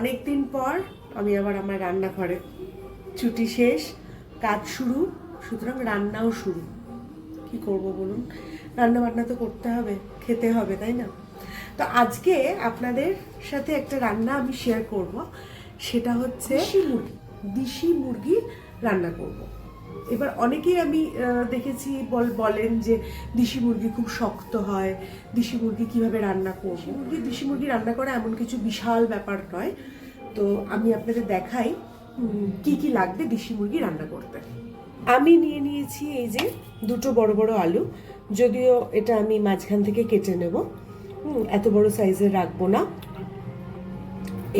অনেক দিন পর আমি আবার আমার রান্নাঘরে, ছুটি শেষ, কাজ শুরু, সুতরাং রান্নাও শুরু। কি করব বলুন, রান্না বান্না তো করতে হবে, খেতে হবে, তাই না? তো আজকে আপনাদের সাথে একটা রান্না আমি শেয়ার করব, সেটা হচ্ছে দেশি মুরগি রান্না করব। এবার অনেকেই আমি দেখেছি বলেন যে দেশি মুরগি খুব শক্ত হয়, দেশি মুরগি কিভাবে রান্না করব। দেশি মুরগি রান্না করা এমন কিছু বিশাল ব্যাপার নয়। তো আমি আপনাদের দেখাই কি কি লাগবে দেশি মুরগি রান্না করতে। আমি নিয়ে নিয়েছি এই যে দুটো বড় বড় আলু, যদিও এটা আমি মাঝখান থেকে কেটে নেব, এত বড় সাইজের রাখবো না।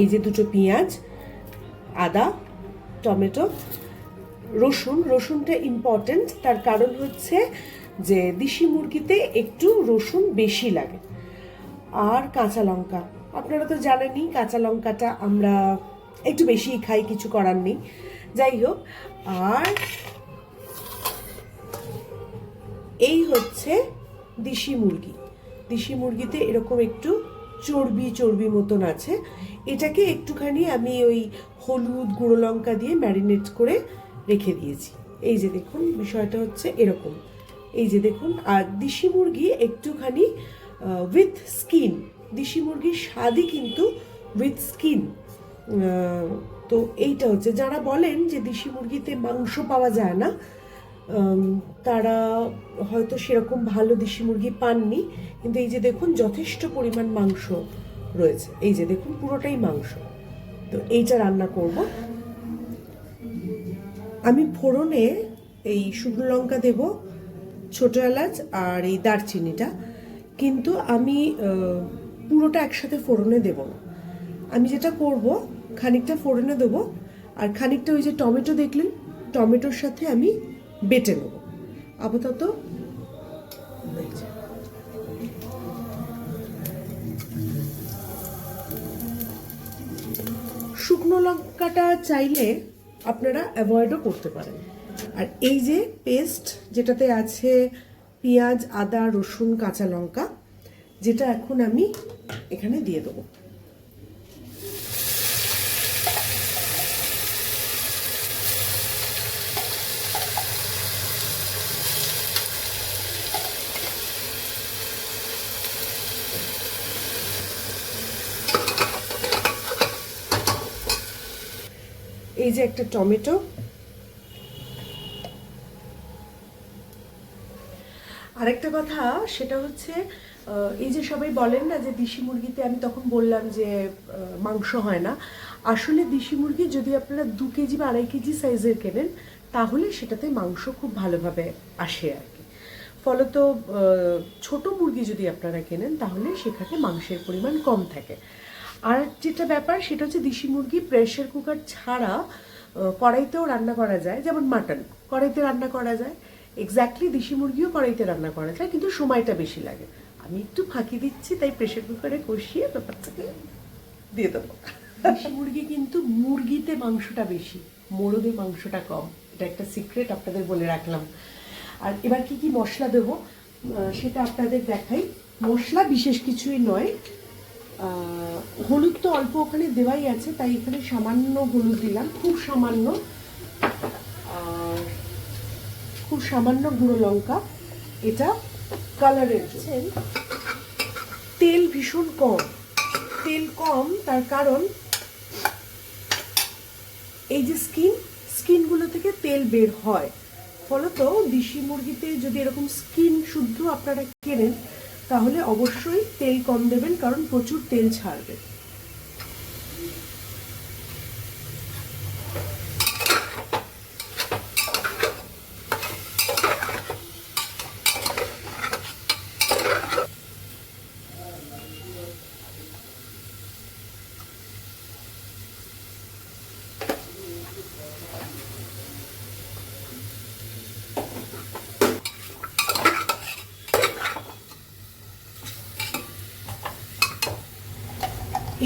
এই যে দুটো পেঁয়াজ, আদা, টমেটো, রসুনটা ইম্পর্টেন্ট, তার কারণ হচ্ছে যে দেশি মুরগিতে একটু রসুন বেশি লাগে। আর কাঁচা লঙ্কা, আপনারা তো জানেনই কাঁচা লঙ্কাটা আমরা একটু বেশিই খাই, কিছু করার নেই, যাই হোক। আর এই হচ্ছে দেশি মুরগি। দেশি মুরগিতে এরকম একটু চর্বি মতন আছে, এটাকে একটুখানি আমি ওই হলুদ গুঁড়ো লঙ্কা দিয়ে ম্যারিনেট করে রেখে দিয়েছি। এই যে দেখুন, বিষয়টা হচ্ছে এরকম, এই যে দেখুন। আর দেশি মুরগি একটুখানি উইথ স্কিন, দেশি মুরগির স্বাদই কিন্তু উইথ স্কিন। তো এইটা হচ্ছে, যারা বলেন যে দেশি মুরগিতে মাংস পাওয়া যায় না, তারা হয়তো সেরকম ভালো দেশি মুরগি পাননি। কিন্তু এই যে দেখুন, যথেষ্ট পরিমাণ মাংস রয়েছে, এই যে দেখুন পুরোটাই মাংস। তো এইটা রান্না করব আমি। ফোড়নে এই শুকনো লঙ্কা দেব, ছোটো এলাচ আর এই দারচিনিটা, কিন্তু আমি পুরোটা একসাথে ফোড়নে দেব না। আমি যেটা করব, খানিকটা ফোড়নে দেবো আর খানিকটা ওই যে টমেটো দেখলেন, টমেটোর সাথে আমি বেটে নেব আপাতত। শুকনো লঙ্কাটা চাইলে আপনারা অ্যাভয়েডও করতে পারেন। আর এই যে পেস্ট যেটাতে আছে পেঁয়াজ, আদা, রসুন, কাঁচা লঙ্কা, যেটা এখন আমি এখানে দিয়ে দেবো। এই যে একটা টমেটো, আরেকটা কথা সেটা হচ্ছে এই যে সবাই বলেন না যে দেশি মুরগিতে, আমি তখন বললাম যে মাংস হয় না। আসলে দেশি মুরগি যদি আপনারা 2 কেজি বা 2.5 কেজি সাইজের কেনেন, তাহলে সেটাতে মাংস খুব ভালোভাবে আসে আর কি। ফলত ছোট মুরগি যদি আপনারা কেনেন, তাহলে সেখানে মাংসের পরিমাণ কম থাকে। আর যেটা ব্যাপার সেটা হচ্ছে দেশি মুরগি প্রেসার কুকার ছাড়া কড়াইতেও রান্না করা যায়, যেমন মাটন কড়াইতে রান্না করা যায়, এক্স্যাক্টলি দেশি মুরগিও কড়াইতে রান্না করা যায়, কিন্তু সময়টা বেশি লাগে। আমি একটু ফাঁকি দিচ্ছি, তাই প্রেসার কুকারে কষিয়ে ব্যাপারটাকে দিয়ে দেবো। দেশি মুরগি কিন্তু মুরগিতে মাংসটা বেশি, মোরগে মাংসটা কম, এটা একটা সিক্রেট আপনাদের বলে রাখলাম। আর এবার কি কি মশলা দেবো সেটা আপনাদের দেখাই। মশলা বিশেষ কিছুই নয়, হলুদ তো অল্প ওখানে দেওয়াই আছে, তাই এখানে সামান্য হলুদ দিলাম, খুব সামান্য। আর খুব সামান্য গুঁড়ো লঙ্কা, এটা কালারের জন্য। তেল ভীষণ কম, তেল কম তার কারণ এই যে স্কিনগুলো থেকে তেল বের হয়। ফলত দেশি মুরগিতে যদি এরকম স্কিন শুদ্ধ আপনারা কেনেন, তাহলে অবশ্যই তেল কম দেবেন, কারণ প্রচুর তেল ছাড়বে।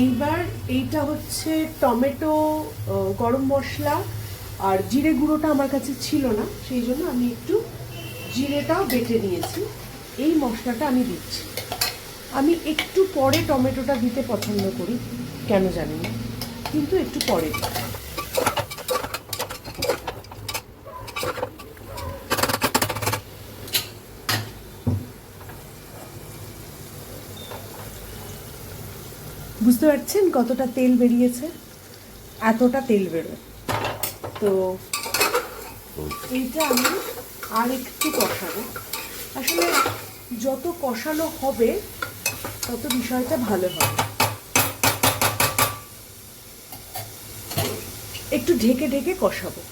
এইবার এইটা হচ্ছে টমেটো, গরম মশলা আর জিরে গুঁড়োটা আমার কাছে ছিল না, সেই জন্য আমি একটু জিরেটাও বেটে নিয়েছি। এই মশলাটা আমি দিচ্ছি। আমি একটু পরে টমেটোটা দিতে পছন্দ করি, কেন জানি না। কিন্তু একটু পরে। বুঝতে পারছেন কতটা তেল বেরিয়েছে? এতটা তেল বেরোয়। তো এইটা আমি আর একটু কষাবো। আসলে যত কষানো হবে তত বিষয়টা ভালো হবে। একটু ঢেকে ঢেকে কষাবো।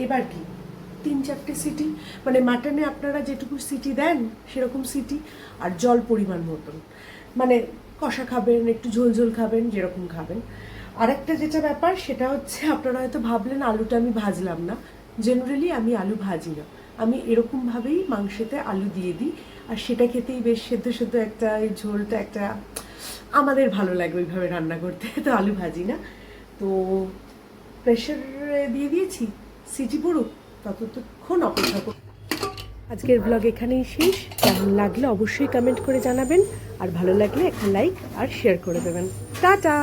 এবার কি 3-4টে সিটি, মানে মাটনে আপনারা যেটুকু সিটি দেন সেরকম সিটি, আর জল পরিমাণ মতন, মানে কষা খাবেন একটু ঝোল ঝোল খাবেন যেরকম খাবেন। আরেকটা যেটা ব্যাপার সেটা হচ্ছে, আপনারা হয়তো ভাবলেন আলুটা আমি ভাজলাম না। জেনারেলি আমি আলু ভাজি না, আমি এরকমভাবেই মাংসেতে আলু দিয়ে দিই, আর সেটা খেতেই বেশ সেদ্ধ সেদ্ধ একটা, এই ঝোলটা একটা আমাদের ভালো লাগে ওইভাবে রান্না করতে। তো আলু ভাজি না। তো প্রেশারে দিয়ে দিয়েছি, সিটি পড়ুক, ততক্ষণ অপেক্ষা করুন। আজকের ব্লগ এখানেই শেষ। কেমন লাগলে অবশ্যই কমেন্ট করে জানাবেন, আর ভালো লাগলে একটা লাইক আর শেয়ার করে দেবেন। টাটা।